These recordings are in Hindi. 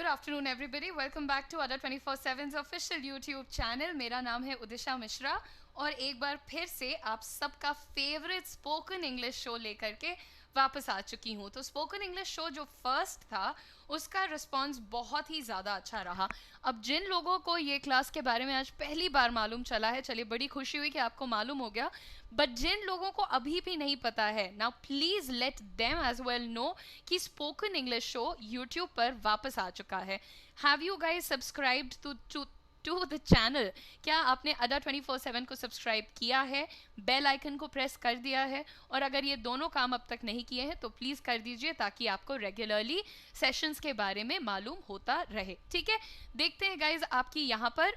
Afternoon everybody, welcome back to Adda 24/7 official YouTube channel. मेरा नाम है उदिशा मिश्रा और एक बार फिर से आप सबका फेवरेट स्पोकन इंग्लिश शो लेकर के वापस आ चुकी हूँ। तो स्पोकन इंग्लिश शो जो फर्स्ट था उसका रिस्पांस बहुत ही ज़्यादा अच्छा रहा। अब जिन लोगों को ये क्लास के बारे में आज पहली बार मालूम चला है, चलिए बड़ी खुशी हुई कि आपको मालूम हो गया, बट जिन लोगों को अभी भी नहीं पता है, now please let them as well know कि स्पोकन इंग्लिश शो यूट्यूब पर वापस आ चुका है। Have you guys subscribed to the channel? क्या आपने अडा 24/7 को सब्सक्राइब किया है, बेल आइकन को प्रेस कर दिया है? और अगर ये दोनों काम अब तक नहीं किए हैं तो प्लीज़ कर दीजिए ताकि आपको रेगुलरली सेशंस के बारे में मालूम होता रहे। ठीक है, देखते हैं गाइज आपकी यहाँ पर।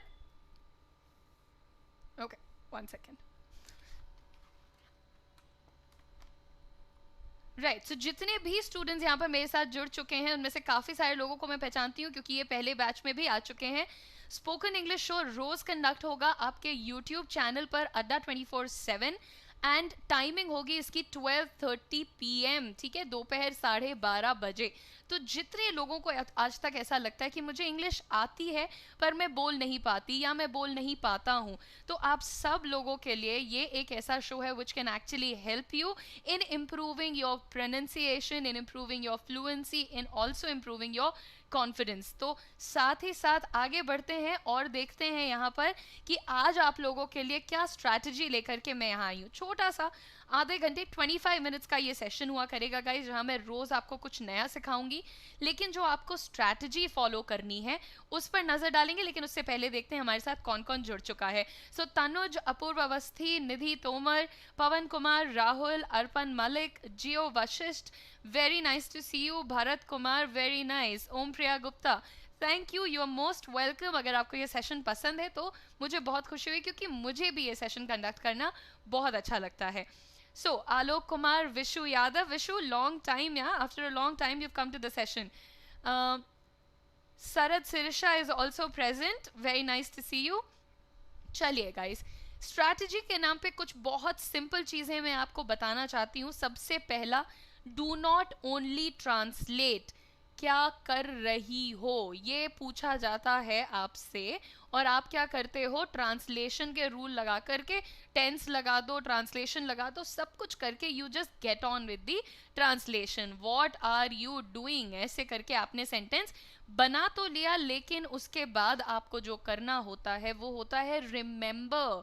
Okay, 1 second. राइट, सो जितने भी स्टूडेंट्स यहाँ पर मेरे साथ जुड़ चुके हैं उनमें से काफ़ी सारे लोगों को मैं पहचानती हूँ क्योंकि ये पहले बैच में भी आ चुके हैं। स्पोकन इंग्लिश शो रोज कंडक्ट होगा आपके यूट्यूब चैनल पर अड्डा 24/7 एंड टाइमिंग होगी इसकी 12:30 PM, ठीक है, दोपहर 12:30 बजे। तो जितने लोगों को आज तक ऐसा लगता है कि मुझे इंग्लिश आती है पर मैं बोल नहीं पाती या मैं बोल नहीं पाता हूँ, तो आप सब लोगों के लिए ये एक ऐसा शो है which can actually help you in improving your pronunciation, in improving your fluency, in also improving your confidence. तो साथ ही साथ आगे बढ़ते हैं और देखते हैं यहाँ पर कि आज आप लोगों के लिए क्या स्ट्रैटेजी लेकर के मैं यहाँ आई हूँ। छोटा सा आधे घंटे 25 मिनट्स का ये सेशन हुआ करेगा गाइज, जहाँ मैं रोज आपको कुछ नया सिखाऊंगी, लेकिन जो आपको स्ट्रैटेजी फॉलो करनी है उस पर नजर डालेंगे। लेकिन उससे पहले देखते हैं हमारे साथ कौन कौन जुड़ चुका है। So Tanuj, Apoorv Awasthi, Nidhi Tomar, Pawan Kumar, Rahul, Arpan Malik, Jio Vashisht, very nice to see you, Bharat Kumar, very nice, Om Priya Gupta, thank you, you are most welcome. अगर आपको ये सेशन पसंद है तो मुझे बहुत खुशी हुई क्योंकि मुझे भी ये सेशन कंडक्ट करना बहुत अच्छा लगता है। So, Alok Kumar, Vishu Yadav, Vishu, long time, yeah, after a long time you've come to the session. Sarad Sirisha is also present, very nice to see you. चलिए गाइस, स्ट्रैटेजी के नाम पे कुछ बहुत सिंपल चीज़ें मैं आपको बताना चाहती हूँ। सबसे पहला, डू नॉट ओनली ट्रांसलेट। क्या कर रही हो ये पूछा जाता है आपसे और आप क्या करते हो? ट्रांसलेशन के रूल लगा करके, टेंस लगा दो, ट्रांसलेशन लगा दो, सब कुछ करके you just get on with the translation. What are you doing, ऐसे करके आपने सेंटेंस बना तो लिया, लेकिन उसके बाद आपको जो करना होता है वो होता है रिमेंबर।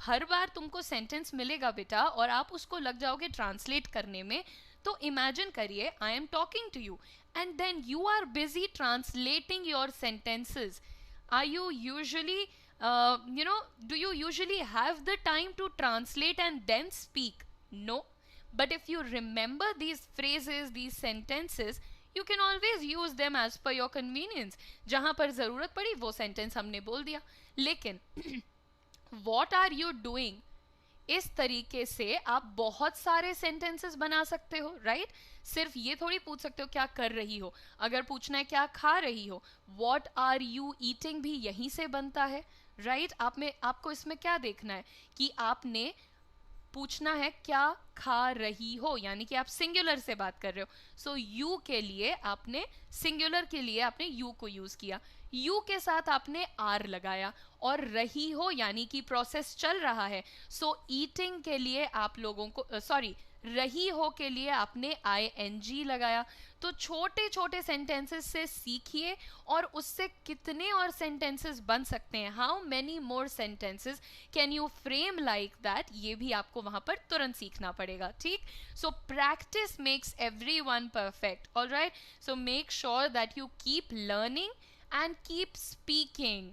हर बार तुमको सेंटेंस मिलेगा बेटा और आप उसको लग जाओगे ट्रांसलेट करने में। तो इमेजिन करिए, I am talking to you and then you are busy translating your sentences. Are you usually do you usually have the time to translate and then speak? No, but if you remember these phrases, these sentences, you can always use them as per your convenience. जहां पर जरूरत पड़ी वो सेंटेंस हमने बोल दिया। लेकिन what are you doing, इस तरीके से आप बहुत सारे सेंटेंसेस बना सकते हो, राइट? सिर्फ ये थोड़ी पूछ सकते हो क्या कर रही हो। अगर पूछना है क्या खा रही हो, व्हाट आर यू ईटिंग भी यहीं से बनता है, राइट? आपको इसमें क्या देखना है कि आपने पूछना है क्या खा रही हो, यानी कि आप सिंगुलर से बात कर रहे हो। सो यू के लिए आपने, सिंगुलर के लिए आपने यू को यूज किया, यू के साथ आपने आर लगाया, और रही हो यानी कि प्रोसेस चल रहा है। सो ईटिंग के लिए आप लोगों को रही हो के लिए आपने ING लगाया। तो छोटे छोटे सेंटेंसेस से सीखिए और उससे कितने और सेंटेंसेस बन सकते हैं, how many more sentences can you frame like that, ये भी आपको वहां पर तुरंत सीखना पड़ेगा, ठीक? So practice makes everyone perfect, alright? So make sure that you keep learning and keep speaking.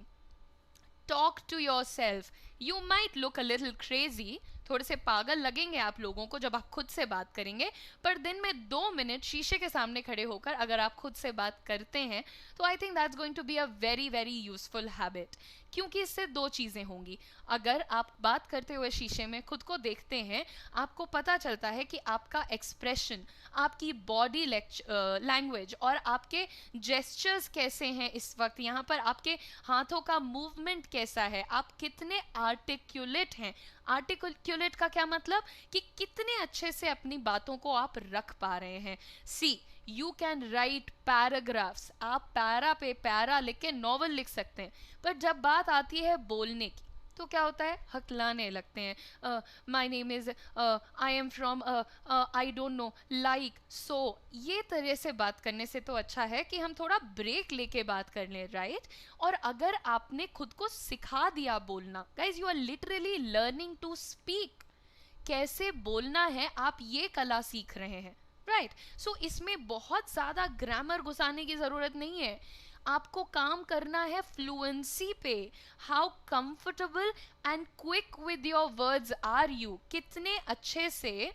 Talk to yourself. You might look a little crazy, थोड़े से पागल लगेंगे आप लोगों को जब आप खुद से बात करेंगे, पर दिन में 2 मिनट शीशे के सामने खड़े होकर अगर आप खुद से बात करते हैं तो I think that's going to be a very very useful habit. क्योंकि इससे 2 चीज़ें होंगी। अगर आप बात करते हुए शीशे में खुद को देखते हैं, आपको पता चलता है कि आपका एक्सप्रेशन, आपकी बॉडी लैंग्वेज और आपके जेस्चर्स कैसे हैं इस वक्त, यहाँ पर आपके हाथों का मूवमेंट कैसा है, आप कितने आर्टिकुलेट हैं। आर्टिकुलेट का क्या मतलब कि कितने अच्छे से अपनी बातों को आप रख पा रहे हैं। सी, यू कैन राइट पैराग्राफ्स, आप पैरा पे पैरा लिख के नॉवल लिख सकते हैं, पर जब बात आती है बोलने की तो क्या होता है, हकलाने लगते हैं, my name is, I am from, I don't know, like, so. ये तरह से बात करने से तो अच्छा है कि हम थोड़ा ब्रेक लेके बात कर लें, राइट? और अगर आपने खुद को सिखा दिया बोलना, guys you are literally learning to speak, कैसे बोलना है आप ये कला सीख रहे हैं, राइट? सो इसमें बहुत ज़्यादा ग्रामर घुसाने की ज़रूरत नहीं है, आपको काम करना है फ्लुएंसी पे। How comfortable and quick with your words are you, कितने अच्छे से।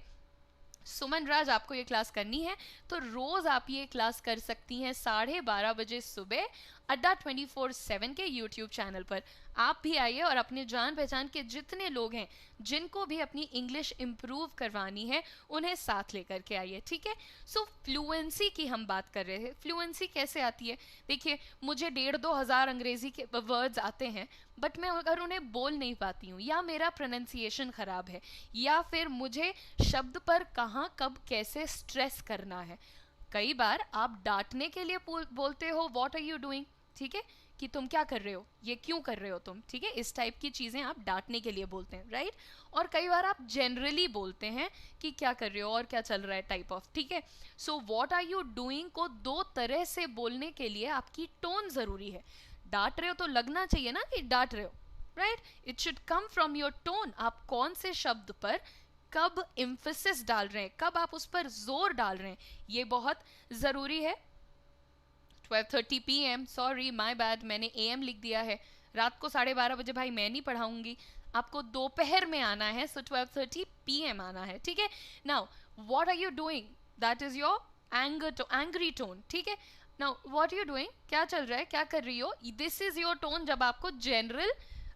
सुमन राज, आपको ये क्लास करनी है तो रोज आप ये क्लास कर सकती हैं 12:30 बजे सुबह अड्डा 24/7 के यूट्यूब चैनल पर। आप भी आइए और अपने जान पहचान के जितने लोग हैं जिनको भी अपनी इंग्लिश इम्प्रूव करवानी है उन्हें साथ लेकर के आइए, ठीक है? सो फ्लुएंसी की हम बात कर रहे थे। फ्लुएंसी कैसे आती है? देखिए, मुझे 1,500-2 हज़ार अंग्रेजी के वर्ड्स आते हैं, बट मैं अगर उन्हें बोल नहीं पाती हूँ, या मेरा प्रोनाउंसिएशन ख़राब है, या फिर मुझे शब्द पर कहाँ कब कैसे स्ट्रेस करना है। कई बार आप डांटने के लिए बोलते हो व्हाट आर यू डूइंग, ठीक है, कि तुम क्या कर रहे हो, ये क्यों कर रहे हो तुम, ठीक है, इस टाइप की चीज़ें आप डांटने के लिए बोलते हैं, राइट? और कई बार आप जनरली बोलते हैं कि क्या कर रहे हो और क्या चल रहा है, टाइप ऑफ, ठीक है? So what are you doing को दो तरह से बोलने के लिए आपकी टोन ज़रूरी है। डांट रहे हो तो लगना चाहिए ना कि डांट रहे हो, right? It should come from your tone. आप कौन से शब्द पर कब एम्फेसिस डाल रहे हैं, कब आप उस पर जोर डाल रहे हैं, ये बहुत ज़रूरी है। 12:30 PM, सॉरी माय बैड, मैंने AM लिख दिया है। रात को 12:30 बजे भाई मैं नहीं पढ़ाऊंगी, आपको दोपहर में आना है, सो 12:30 PM आना है, ठीक है? Now what are you doing, that is your angry tone, ठीक है? Now what are you doing, क्या चल रहा है, क्या कर रही हो, दिस इज योर टोन जब आपको जनरल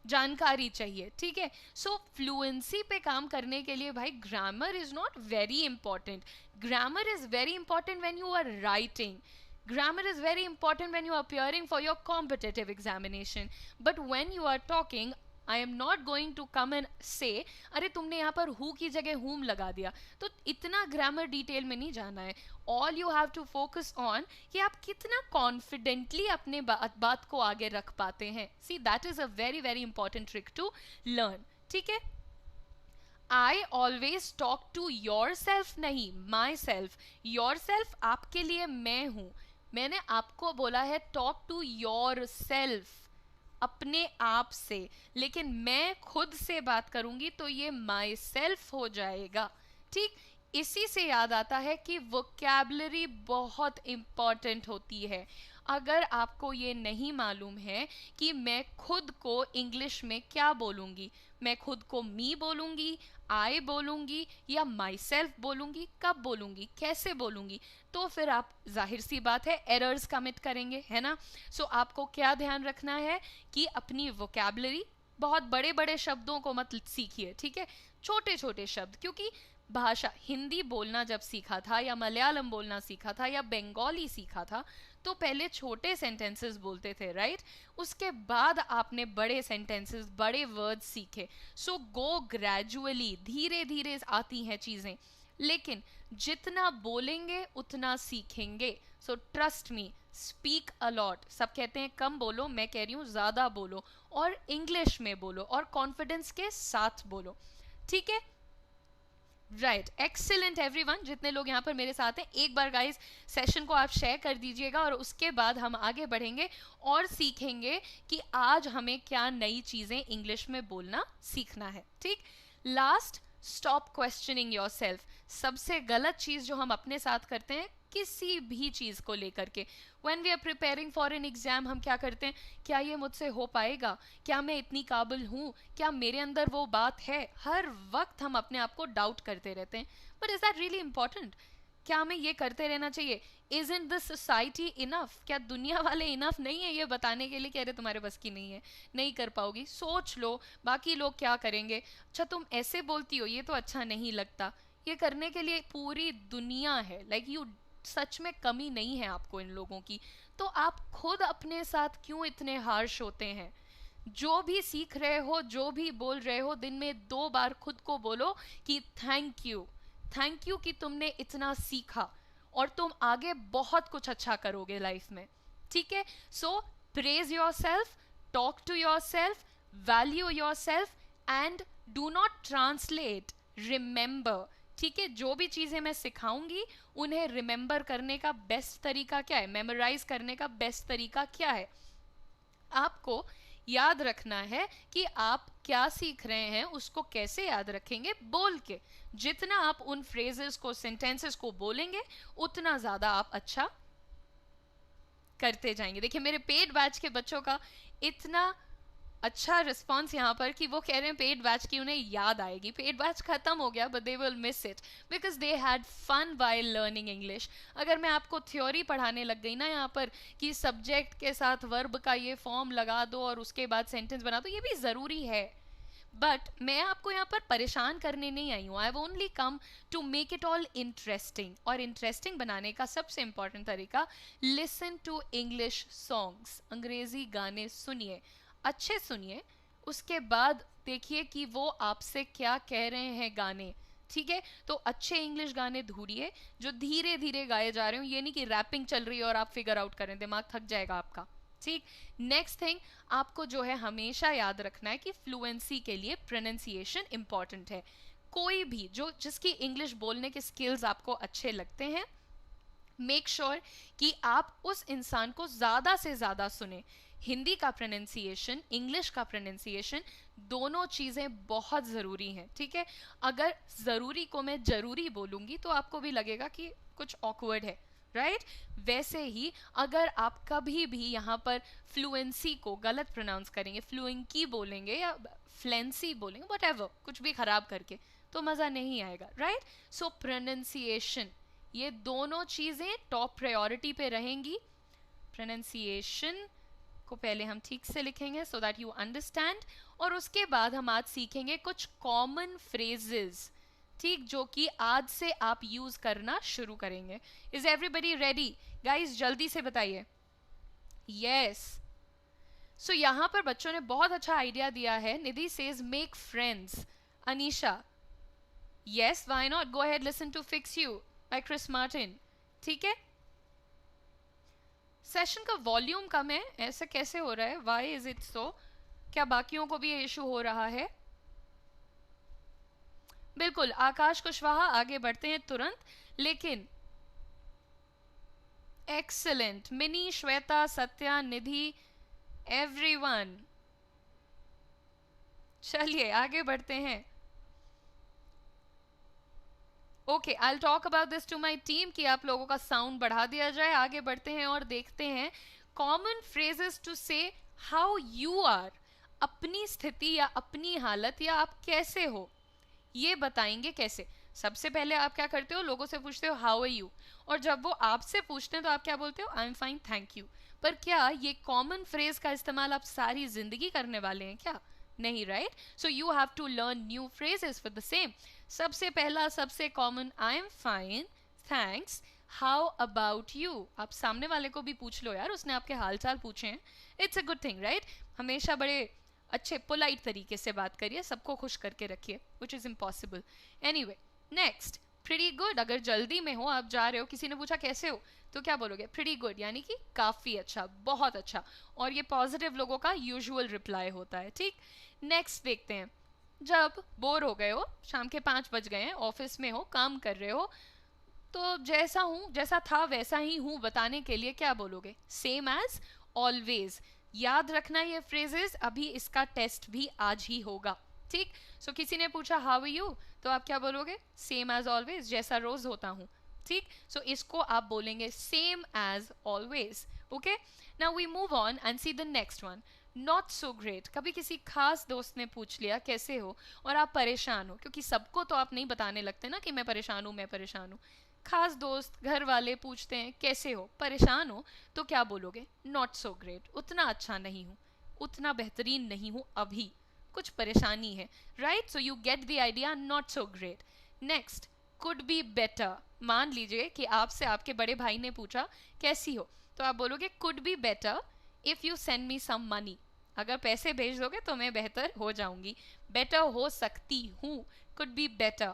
जानकारी चाहिए, ठीक है? सो फ्लुएंसी पे काम करने के लिए भाई grammar is not very important. Grammar is very important when you are writing. Grammar is very important when you are appearing for your competitive examination. But when you are talking, I am not going to come and say, अरे तुमने यहाँ पर who की जगह whom लगा दिया, तो इतना ग्रामर डिटेल में नहीं जाना है। All you have to focus on कि आप कितना कॉन्फिडेंटली अपने बात को आगे रख पाते हैं। See, that is a very very important trick to learn, ठीक है? I always talk to yourself, नहीं myself. Yourself आपके लिए मैं हूँ, मैंने आपको बोला है टॉक टू योर सेल्फ, अपने आप से, लेकिन मैं खुद से बात करूंगी तो ये माई सेल्फ हो जाएगा, ठीक? इसी से याद आता है कि वोकैबुलरी बहुत इंपॉर्टेंट होती है। अगर आपको ये नहीं मालूम है कि मैं खुद को इंग्लिश में क्या बोलूँगी, मैं खुद को मी बोलूँगी, आई बोलूँगी या माई सेल्फ बोलूँगी, कब बोलूँगी, कैसे बोलूँगी, तो फिर आप जाहिर सी बात है एरर्स कमिट करेंगे, है ना? सो आपको क्या ध्यान रखना है कि अपनी वोकैबुलरी, बहुत बड़े बड़े शब्दों को मत सीखिए, ठीक है? छोटे छोटे शब्द, क्योंकि भाषा, हिंदी बोलना जब सीखा था या मलयालम बोलना सीखा था या बंगाली सीखा था तो पहले छोटे सेंटेंसेस बोलते थे, राइट? उसके बाद आपने बड़े सेंटेंसेस, बड़े वर्ड्स सीखे। सो गो ग्रेजुअली, धीरे धीरे आती हैं चीज़ें, लेकिन जितना बोलेंगे उतना सीखेंगे। So trust me, speak a lot. सब कहते हैं कम बोलो, मैं कह रही हूँ ज़्यादा बोलो, और इंग्लिश में बोलो, और कॉन्फिडेंस के साथ बोलो, ठीक है? राइट, एक्सीलेंट एवरीवन, जितने लोग यहाँ पर मेरे साथ हैं, एक बार गाइस सेशन को आप शेयर कर दीजिएगा, और उसके बाद हम आगे बढ़ेंगे और सीखेंगे कि आज हमें क्या नई चीज़ें इंग्लिश में बोलना सीखना है, ठीक? Last, stop questioning yourself. सबसे गलत चीज़ जो हम अपने साथ करते हैं किसी भी चीज़ को लेकर के, when we are preparing for an exam, हम क्या करते हैं, क्या ये मुझसे हो पाएगा, क्या मैं इतनी काबिल हूँ, क्या मेरे अंदर वो बात है? हर वक्त हम अपने आप को डाउट करते रहते हैं, but is that really important? क्या हमें ये करते रहना चाहिए? Isn't the society enough? क्या दुनिया वाले इनफ नहीं है ये बताने के लिए कि अरे तुम्हारे बस की नहीं है, नहीं कर पाओगी, सोच लो बाकी लोग क्या करेंगे, अच्छा तुम ऐसे बोलती हो, ये तो अच्छा नहीं लगता। ये करने के लिए पूरी दुनिया है, लाइक यू, सच में कमी नहीं है आपको इन लोगों की। तो आप खुद अपने साथ क्यों इतने हार्श होते हैं? जो भी सीख रहे हो, जो भी बोल रहे हो, दिन में 2 बार खुद को बोलो कि थैंक यू, थैंक यू कि तुमने इतना सीखा, और तुम आगे बहुत कुछ अच्छा करोगे लाइफ में, ठीक है? So praise yourself, talk to yourself, value yourself and do not translate, remember, ठीक है? जो भी चीज़ें मैं सिखाऊंगी उन्हें रिमेंबर करने का बेस्ट तरीका क्या है, मेमोराइज करने का बेस्ट तरीका क्या है? आपको याद रखना है कि आप क्या सीख रहे हैं, उसको कैसे याद रखेंगे, बोल के। जितना आप उन फ्रेजेस को, सेंटेंसेस को बोलेंगे उतना ज़्यादा आप अच्छा करते जाएंगे। देखिए मेरे पेड बैच के बच्चों का इतना अच्छा रिस्पॉन्स यहाँ पर कि वो कह रहे हैं पेड बैच की उन्हें याद आएगी। पेड बैच खत्म हो गया but they will miss it because they had fun while learning English. अगर मैं आपको थ्योरी पढ़ाने लग गई ना यहाँ पर कि सब्जेक्ट के साथ वर्ब का ये फॉर्म लगा दो और उसके बाद सेंटेंस बना दो, ये भी ज़रूरी है, बट मैं आपको यहाँ पर परेशान करने नहीं आई हूँ। I have only come to make it all interesting. और इंटरेस्टिंग बनाने का सबसे इंपॉर्टेंट तरीका, लिसन टू इंग्लिश सॉन्ग्स, अंग्रेजी गाने सुनिए, अच्छे सुनिए, उसके बाद देखिए कि वो आपसे क्या कह रहे हैं गाने, ठीक है? तो अच्छे इंग्लिश गाने ढूंढिए जो धीरे धीरे गाए जा रहे हो, ये नहीं कि रैपिंग चल रही है और आप फिगर आउट करें, दिमाग थक जाएगा आपका, ठीक? नेक्स्ट थिंग आपको जो है हमेशा याद रखना है कि फ्लुएंसी के लिए प्रोनाउंसिएशन इंपॉर्टेंट है। कोई भी जो जिसकी इंग्लिश बोलने के स्किल्स आपको अच्छे लगते हैं, मेक श्योर कि आप उस इंसान को ज़्यादा से ज़्यादा सुने। हिंदी का प्रोनाउंसिएशन, इंग्लिश का प्रोनाउंसिएशन, दोनों चीज़ें बहुत ज़रूरी हैं, ठीक है? अगर ज़रूरी को मैं जरूरी बोलूँगी तो आपको भी लगेगा कि कुछ ऑकवर्ड है, राइट? वैसे ही अगर आप कभी भी यहाँ पर फ्लुएंसी को गलत प्रोनाउंस करेंगे, फ्लुएंकी बोलेंगे या फ्लेंसी बोलेंगे, व्हाटएवर, कुछ भी खराब करके, तो मज़ा नहीं आएगा, राइट? सो प्रोनाउंसिएशन, ये दोनों चीज़ें टॉप प्रायोरिटी पे रहेंगी। प्रोनाउंसिएशन को पहले हम ठीक से लिखेंगे सो दैट यू अंडरस्टैंड, और उसके बाद हम आज सीखेंगे कुछ कॉमन फ्रेजेस, ठीक, जो कि आज से आप यूज करना शुरू करेंगे। Is everybody ready guys? जल्दी से बताइए। यस। सो यहाँ पर बच्चों ने बहुत अच्छा आइडिया दिया है। Nidhi says make friends. Anisha, yes, why not, go ahead, listen to Fix You by Chris Martin, ठीक है? सेशन का वॉल्यूम कम है, ऐसा कैसे हो रहा है? Why is it so? क्या बाकियों को भी ये इशू हो रहा है? बिल्कुल, आकाश कुशवाहा, आगे बढ़ते हैं तुरंत। लेकिन एक्सीलेंट, मिनी, श्वेता, सत्या, निधि, एवरीवन, चलिए आगे बढ़ते हैं। Okay, I will talk about this to my team कि आप लोगों का साउंड बढ़ा दिया जाए। आगे बढ़ते हैं और देखते हैं कॉमन फ्रेजेस टू से हाउ यू आर, अपनी स्थिति या अपनी हालत या आप कैसे हो, ये बताएंगे कैसे। सबसे पहले आप क्या करते हो, लोगों से पूछते हो हाउ आर यू, और जब वो आपसे पूछते हैं तो आप क्या बोलते हो, आई एम फाइन थैंक यू। पर क्या ये कॉमन फ्रेज का इस्तेमाल आप सारी जिंदगी करने वाले हैं क्या? नहीं, right? So you have to learn new phrases for the same. सबसे पहला, सबसे common, I am fine thanks, how about you. आप सामने वाले को भी पूछ लो यार, उसने आपके हालचाल पूछे हैं, it's a good thing, right? हमेशा बड़े अच्छे पोलाइट तरीके से बात करिए, सबको खुश करके रखिए, which is impossible. Anyway, next, pretty good. अगर जल्दी में हो, आप जा रहे हो, किसी ने पूछा कैसे हो, तो क्या बोलोगे? प्रीटी गुड, यानी कि काफ़ी अच्छा, बहुत अच्छा। और ये पॉजिटिव लोगों का यूजुअल रिप्लाई होता है, ठीक? नेक्स्ट देखते हैं, जब बोर हो गए हो, शाम के 5 बज गए हैं, ऑफिस में हो, काम कर रहे हो, तो जैसा हूँ, जैसा था वैसा ही हूँ बताने के लिए क्या बोलोगे? Same as, always. याद रखना ये फ्रेजेस, अभी इसका टेस्ट भी आज ही होगा, ठीक? सो किसी ने पूछा हाउ आर यू, तो आप क्या बोलोगे? सेम एज ऑलवेज, जैसा रोज होता हूँ, ठीक? सो इसको आप बोलेंगे same as always, okay? Now we move on and see the next one, not so great. कभी किसी खास दोस्त ने पूछ लिया कैसे हो और आप परेशान हो, क्योंकि सबको तो आप नहीं बताने लगते ना कि मैं परेशान हूँ, मैं परेशान हूँ। खास दोस्त, घर वाले पूछते हैं कैसे हो, परेशान हो, तो क्या बोलोगे? नॉट सो ग्रेट, उतना अच्छा नहीं हूँ, उतना बेहतरीन नहीं हूँ अभी, कुछ परेशानी है, right? So you get the idea, not so great. Next, could be better. मान लीजिए कि आपसे आपके बड़े भाई ने पूछा कैसी हो, तो आप बोलोगे could be better if you send me some money. अगर पैसे भेज दोगे तो मैं बेहतर हो जाऊंगी, बेटर हो सकती हूँ, कुड बी बेटर।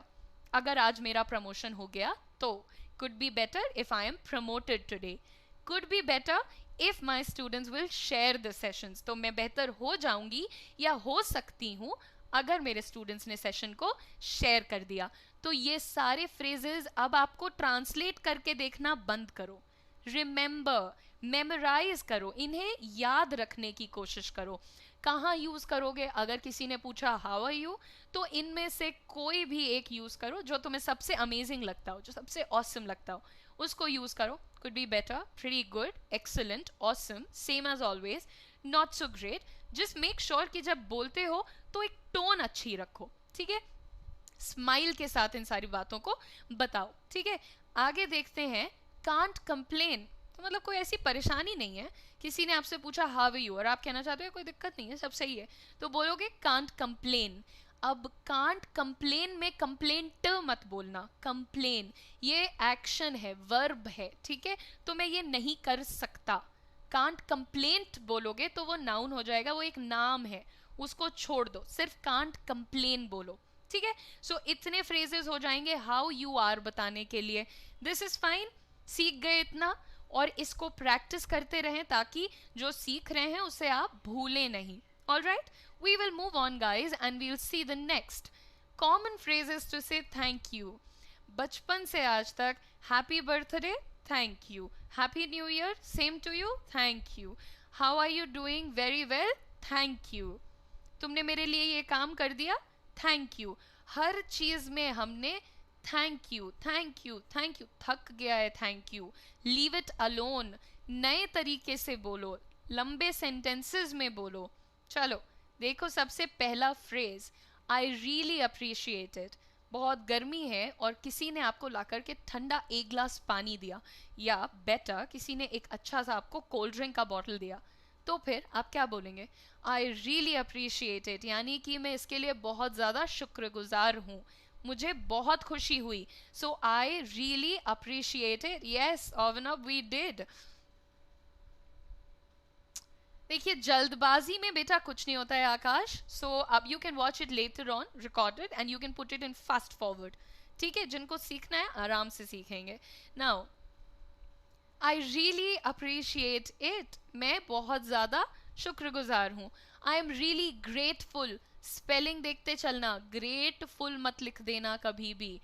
अगर आज मेरा प्रमोशन हो गया तो could be better if I am promoted today, could be better if my students will share the sessions. तो मैं बेहतर हो जाऊंगी या हो सकती हूँ अगर मेरे स्टूडेंट्स ने सेशन को शेयर कर दिया. तो ये सारे फ्रेजेस अब आपको ट्रांसलेट करके देखना बंद करो. रिमेंबर, मेमोराइज करो, इन्हें याद रखने की कोशिश करो. कहाँ यूज करोगे? अगर किसी ने पूछा हाउ आर यू, तो इनमें से कोई भी एक यूज करो जो तुम्हें सबसे अमेजिंग लगता हो, जो सबसे ऑसम लगता हो, उसको यूज करो. Could be better, pretty good, excellent, awesome, same as always, not so great. Just make sure कि जब बोलते हो तो एक टोन अच्छी रखो. ठीक है, स्माइल के साथ इन सारी बातों को बताओ. ठीक है, आगे देखते हैं. कांट कंप्लेन, तो मतलब कोई ऐसी परेशानी नहीं है. किसी ने आपसे पूछा हाउ आर यू और आप कहना चाहते हो कोई दिक्कत नहीं है, सब सही है, तो बोलोगे कांट कंप्लेन. अब कांट कंप्लेन में कंप्लेंट मत बोलना. कंप्लेन ये एक्शन है, वर्ब है. ठीक है, तो मैं ये नहीं कर सकता. कांट कंप्लेंट बोलोगे तो वो नाउन हो जाएगा, वो एक नाम है, उसको छोड़ दो, सिर्फ कांट कंप्लेन बोलो. ठीक है, सो इतने फ्रेजेस हो जाएंगे हाउ यू आर बताने के लिए. दिस इज फाइन, सीख गए इतना, और इसको प्रैक्टिस करते रहें ताकि जो सीख रहे हैं उसे आप भूलें नहीं. Alright, we will move on guys and we'll see the next common phrases to say thank you. बचपन से आज तक happy birthday, thank you. Happy New Year, same to you, thank you. How are you doing? Very well, thank you. तुमने मेरे लिए ये काम कर दिया, thank you. हर चीज में हमने thank you, thank you, thank you. थक गया है, thank you. Leave it alone. नए तरीके से बोलो, लंबे सेंटेंसेस में बोलो. चलो देखो, सबसे पहला phrase, I really appreciate it. बहुत गर्मी है और किसी ने आपको ला करके ठंडा एक ग्लास पानी दिया, या बेटर किसी ने एक अच्छा सा आपको कोल्ड ड्रिंक का बॉटल दिया, तो फिर आप क्या बोलेंगे? आई रियली अप्रिशिएट इट, यानी कि मैं इसके लिए बहुत ज़्यादा शुक्रगुजार हूँ, मुझे बहुत खुशी हुई. So I really appreciate it. Yes Avnav, we did. देखिए, जल्दबाजी में बेटा कुछ नहीं होता है आकाश. सो अब you can watch it later on recorded and you can put it in fast forward. ठीक है, जिनको सीखना है आराम से सीखेंगे. Now I really appreciate it, मैं बहुत ज़्यादा शुक्रगुजार हूँ. आई एम रियली ग्रेटफुल. स्पेलिंग देखते चलना, ग्रेटफुल मत लिख देना कभी भी.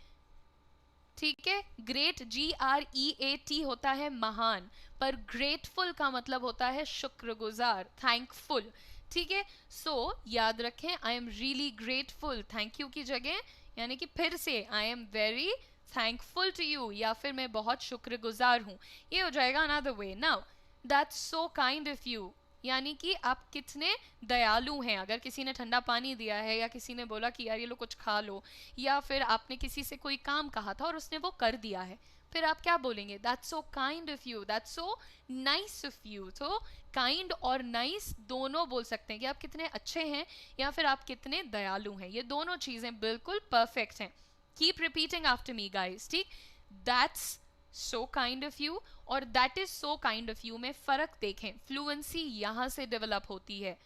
ठीक है, ग्रेट GREAT होता है महान, पर ग्रेटफुल का मतलब होता है शुक्रगुजार, थैंकफुल. ठीक है, सो याद रखें, I am really grateful, thank you की जगह, यानी कि फिर से I am very thankful to you, या फिर मैं बहुत शुक्रगुजार हूँ. ये हो जाएगा another way. Now that's so kind of you, यानी कि आप कितने दयालु हैं. अगर किसी ने ठंडा पानी दिया है, या किसी ने बोला कि यार ये लो कुछ खा लो, या फिर आपने किसी से कोई काम कहा था और उसने वो कर दिया है, फिर आप क्या बोलेंगे? That's so kind of you, that's so nice of you. तो काइंड और नाइस दोनों बोल सकते हैं कि आप कितने अच्छे हैं या फिर आप कितने दयालु हैं. ये दोनों चीज़ें बिल्कुल परफेक्ट हैं. Keep repeating after me guys. ठीक, that's so kind of you और that is so kind of you में फर्क देखें. फ्लुएंसी यहाँ से डेवलप होती है.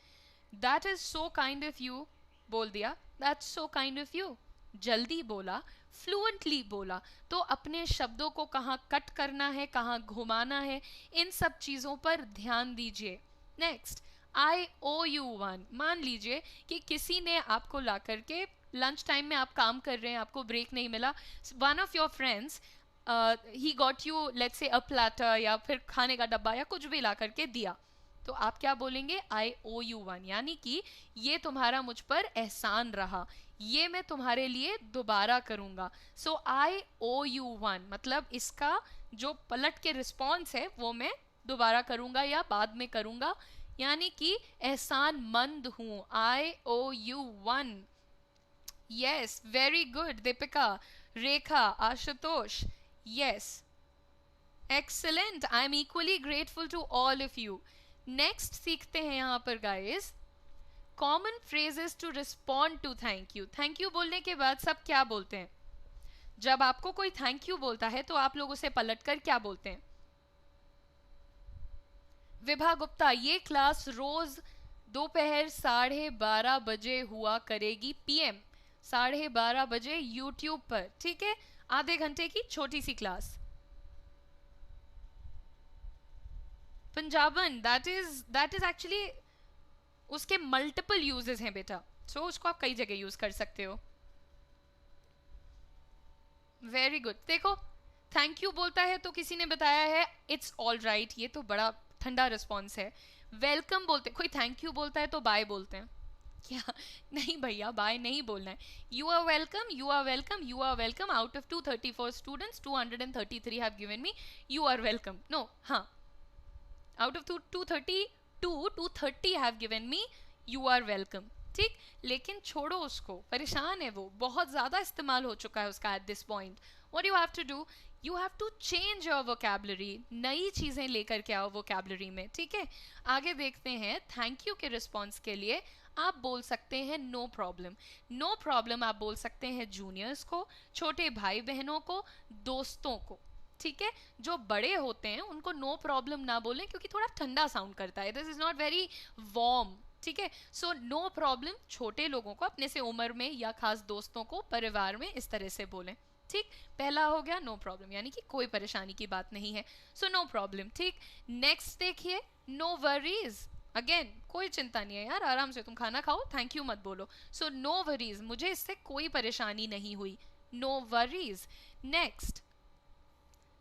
That is so kind of you बोल दिया, that's so kind of you जल्दी बोला, फ्लुएंटली बोला. तो अपने शब्दों को कहाँ कट करना है, कहाँ घुमाना है, इन सब चीज़ों पर ध्यान दीजिए. Next, I owe you one. मान लीजिए कि किसी ने आपको ला करके लंच टाइम में आप काम कर रहे हैं, आपको ब्रेक नहीं मिला, one of your friends he got you let's say a platter या फिर खाने का डब्बा या कुछ भी ला करके दिया, तो आप क्या बोलेंगे? आई ओ यू वन, यानी कि ये तुम्हारा मुझ पर एहसान रहा, ये मैं तुम्हारे लिए दोबारा करूँगा. सो आई ओ यू वन मतलब इसका जो पलट के रिस्पॉन्स है वो मैं दोबारा करूँगा या बाद में करूँगा, यानी कि एहसान मंद हूँ. I owe you one. Yes, very good Deepika, Rekha, Ashutosh. Yes, excellent. I am equally grateful to all of you. Next सीखते हैं यहाँ पर guys, common phrases to respond to thank you. Thank you बोलने के बाद सब क्या बोलते हैं? जब आपको कोई thank you बोलता है तो आप लोग उसे पलट कर क्या बोलते हैं? विभा गुप्ता, ये क्लास रोज दोपहर 12:30 बजे हुआ करेगी PM, 12:30 बजे YouTube पर. ठीक है, आधे घंटे की छोटी सी क्लास. पंजाबन, दैट इज एक्चुअली उसके मल्टीपल यूजेस हैं बेटा, सो उसको आप कई जगह यूज कर सकते हो। Very good. देखो थैंक यू बोलता है तो किसी ने बताया है इट्स ऑल राइट, ये तो बड़ा ठंडा रिस्पॉन्स है। वेलकम बोलते, कोई थैंक यू बोलता है तो बाय बोलते हैं क्या? नहीं भैया, बाय नहीं बोलना है। You are welcome, you are welcome, you are welcome. Out of 234 students 233 have given me you are welcome. No, हाँ, out of 230 have given me you are welcome. ठीक, लेकिन छोड़ो उसको, परेशान है वो, बहुत ज्यादा इस्तेमाल हो चुका है उसका at this point. What you have to do, you have to change your vocabulary, नई चीजें लेकर के आओ वोकैबुलरी में। ठीक है, आगे देखते हैं। थैंक यू के रिस्पॉन्स के लिए आप बोल सकते हैं नो प्रॉब्लम। नो प्रॉब्लम आप बोल सकते हैं जूनियर्स को, छोटे भाई बहनों को, दोस्तों को। ठीक है, जो बड़े होते हैं उनको नो प्रॉब्लम ना बोलें क्योंकि थोड़ा ठंडा साउंड करता है, this is not very warm. ठीक है, सो नो प्रॉब्लम छोटे लोगों को, अपने से उम्र में या खास दोस्तों को, परिवार में इस तरह से बोलें। ठीक, पहला हो गया नो प्रॉब्लम, यानी कि कोई परेशानी की बात नहीं है, सो नो प्रॉब्लम। ठीक, नेक्स्ट देखिए, नो वरीज। अगेन कोई चिंता नहीं है यार, आराम से तुम खाना खाओ, थैंक यू मत बोलो। सो नो वरीज, मुझे इससे कोई परेशानी नहीं हुई, no worries. Next,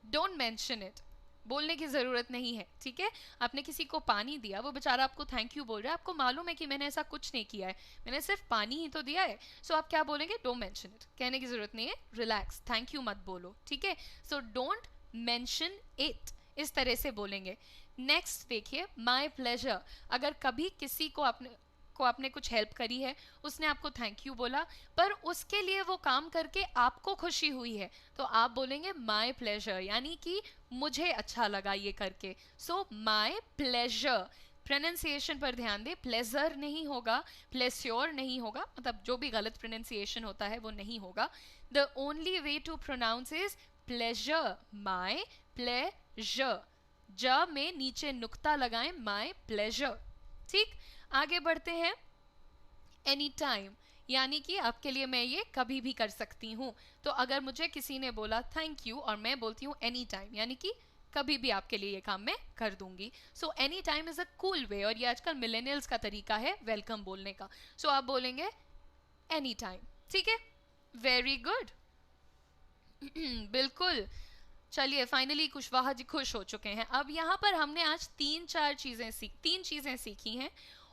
don't mention it, बोलने की जरूरत नहीं है। ठीक है, आपने किसी को पानी दिया, वो बेचारा आपको थैंक यू बोल रहा है, आपको मालूम है कि मैंने ऐसा कुछ नहीं किया है, मैंने सिर्फ पानी ही तो दिया है। सो आप क्या बोलेंगे, डोंट मेंशन इट, कहने की जरूरत नहीं है, रिलैक्स, थैंक यू मत बोलो। ठीक है, सो डोंट मेंशन इट, इस तरह से बोलेंगे। नेक्स्ट देखिए, माई प्लेजर। अगर कभी किसी को आपने कुछ हेल्प करी है, उसने आपको थैंक यू बोला, पर उसके लिए वो काम करके आपको खुशी हुई है, तो आप बोलेंगे माई प्लेजर, यानी कि मुझे अच्छा लगा ये करके। सो माई प्लेजर। प्रोनाउंसिएशन पर ध्यान दे, प्लेजर नहीं होगा, प्लेस्योर नहीं होगा, मतलब जो भी गलत प्रोनाउंसिएशन होता है वो नहीं होगा। The only way to pronounce is pleasure, my pleasure. ज में नीचे नुक्ता लगाएं, माई प्लेजर। ठीक, आगे बढ़ते हैं। एनी टाइम, यानी कि आपके लिए मैं ये कभी भी कर सकती हूँ। तो अगर मुझे किसी ने बोला थैंक यू और मैं बोलती हूँ एनी टाइम, यानी कि कभी भी आपके लिए ये काम मैं कर दूंगी। So any time is a cool वे, और ये आजकल मिलेनियल्स का तरीका है वेलकम बोलने का। सो आप बोलेंगे एनी टाइम। ठीक है, वेरी गुड। बिल्कुल। चलिए फाइनली कुशवाहा जी खुश हो चुके हैं। अब यहाँ पर हमने आज तीन चीजें सीखी हैं,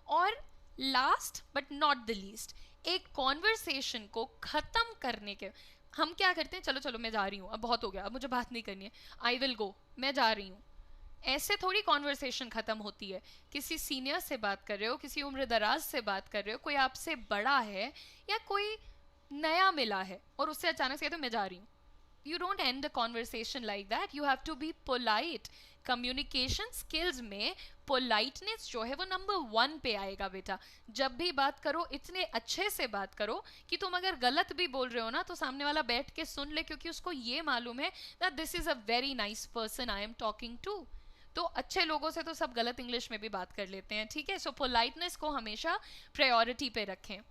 और last but not the least, एक कॉन्वर्सेशन को खत्म करने के हम क्या करते हैं, चलो चलो मैं जा रही हूँ, अब बहुत हो गया, अब मुझे बात नहीं करनी है, आई विल गो, मैं जा रही हूँ। ऐसे थोड़ी कॉन्वर्सेशन खत्म होती है। किसी सीनियर से बात कर रहे हो, किसी उम्र दराज से बात कर रहे हो, कोई आपसे बड़ा है या कोई नया मिला है और उससे अचानक से कहते हो मैं जा रही हूँ, you don't end a conversation like that, you have to be polite। Communication skills में पोलाइटनेस जो है वो नंबर 1 पे आएगा बेटा। जब भी बात करो इतने अच्छे से बात करो कि तुम अगर गलत भी बोल रहे हो ना तो सामने वाला बैठ के सुन ले, क्योंकि उसको ये मालूम है that this is a very nice person I am talking to। तो अच्छे लोगों से तो सब गलत इंग्लिश में भी बात कर लेते हैं। ठीक है, सो पोलाइटनेस को हमेशा प्रायोरिटी पे रखें।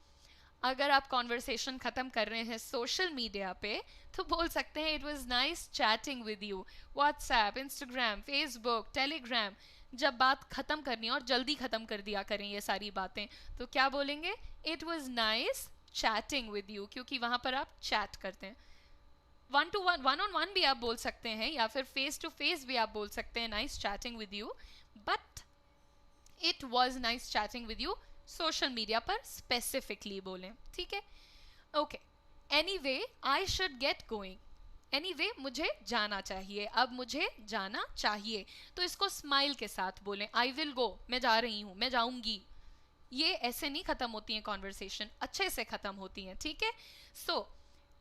अगर आप कॉन्वर्सेशन खत्म कर रहे हैं सोशल मीडिया पे तो बोल सकते हैं it was nice chatting with you. WhatsApp, Instagram, Facebook, Telegram, जब बात खत्म करनी है और जल्दी खत्म कर दिया करें ये सारी बातें, तो क्या बोलेंगे, it was nice chatting with you, क्योंकि वहां पर आप चैट करते हैं। One two one, one on one भी आप बोल सकते हैं, या फिर फेस टू फेस भी आप बोल सकते हैं nice chatting with you, but it was nice chatting with you social media पर स्पेसिफिकली बोलें। ठीक है, okay. Anyway I should get going, anyway मुझे जाना चाहिए, अब मुझे जाना चाहिए, तो इसको स्माइल के साथ बोलें, आई विल गो, मैं जा रही हूं, मैं जाऊंगी। ये ऐसे नहीं खत्म होती है कॉन्वर्सेशन, अच्छे से खत्म होती है। ठीक है, so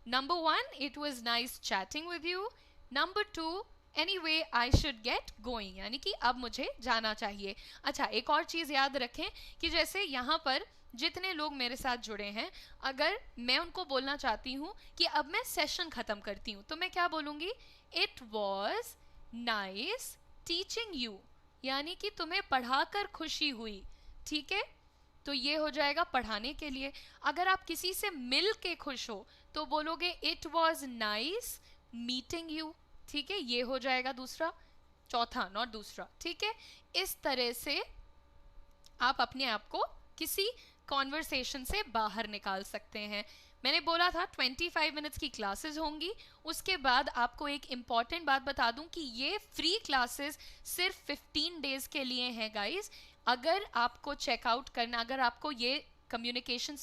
number 1 it was nice chatting with you, number 2 anyway I should get going, यानी कि अब मुझे जाना चाहिए। अच्छा, एक और चीज याद रखें कि जैसे यहाँ पर जितने लोग मेरे साथ जुड़े हैं, अगर मैं उनको बोलना चाहती हूँ कि अब मैं सेशन खत्म करती हूँ, तो मैं क्या बोलूंगी, it was nice teaching you, यानी कि तुम्हें पढ़ाकर खुशी हुई। ठीक है, तो ये हो जाएगा पढ़ाने के लिए। अगर आप किसी से मिल के खुश हो तो बोलोगे it was nice meeting you. ठीक है, ये हो जाएगा दूसरा। चौथा, नॉट दूसरा, ठीक है। इस तरह से आप अपने आप को किसी कॉन्वर्सेशन से बाहर निकाल सकते हैं। मैंने बोला था 25 मिनट्स की क्लासेस होंगी। उसके बाद आपको एक इम्पॉर्टेंट बात बता दूं कि ये फ्री क्लासेस सिर्फ 15 डेज के लिए हैं गाइस। अगर आपको चेकआउट करना, अगर आपको ये कम्युनिकेशन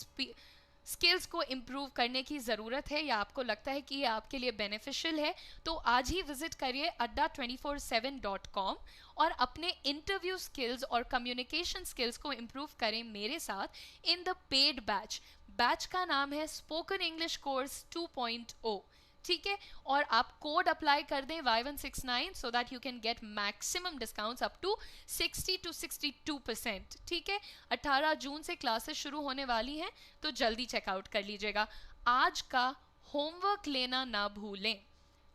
स्किल्स को इम्प्रूव करने की ज़रूरत है या आपको लगता है कि ये आपके लिए बेनिफिशियल है, तो आज ही विजिट करिए adda247.com और अपने इंटरव्यू स्किल्स और कम्युनिकेशन स्किल्स को इम्प्रूव करें मेरे साथ in the paid batch. Batch का नाम है स्पोकन इंग्लिश कोर्स 2.0, ठीक है। और आप कोड अप्लाई कर दें Y169 so that you can get maximum discounts up to 60 to 62%, ठीक है। 18 जून से क्लासेस शुरू होने वाली हैं, तो जल्दी चेकआउट कर लीजिएगा। आज का होमवर्क लेना ना भूलें।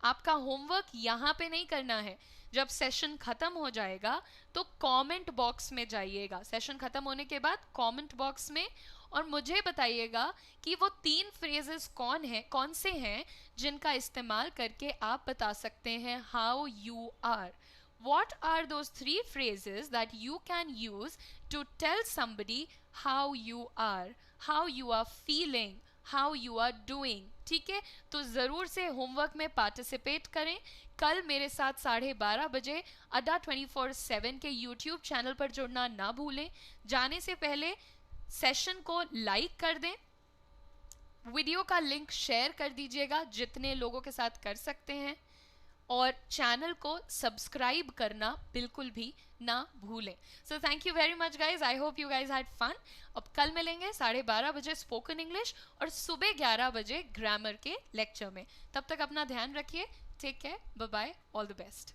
आपका होमवर्क यहाँ पे नहीं करना है, जब सेशन खत्म हो जाएगा तो कमेंट बॉक्स में जाइएगा। सेशन खत्म होने के बाद कमेंट बॉक्स में और मुझे बताइएगा कि वो 3 फ्रेजेस कौन से हैं जिनका इस्तेमाल करके आप बता सकते हैं how you are. What are those 3 phrases that you can use to tell somebody how you are feeling, how you are doing, ठीक है। तो ज़रूर से होमवर्क में पार्टिसिपेट करें। कल मेरे साथ 12:30 बजे adda247 के यूट्यूब चैनल पर जुड़ना ना भूलें। जाने से पहले सेशन को लाइक कर दें, वीडियो का लिंक शेयर कर दीजिएगा जितने लोगों के साथ कर सकते हैं, और चैनल को सब्सक्राइब करना बिल्कुल भी ना भूलें। So thank you very much guys, I hope you guys had fun. अब कल मिलेंगे 12:30 बजे स्पोकन इंग्लिश और सुबह 11 बजे ग्रामर के लेक्चर में। तब तक अपना ध्यान रखिए, take care, bye bye, all the best.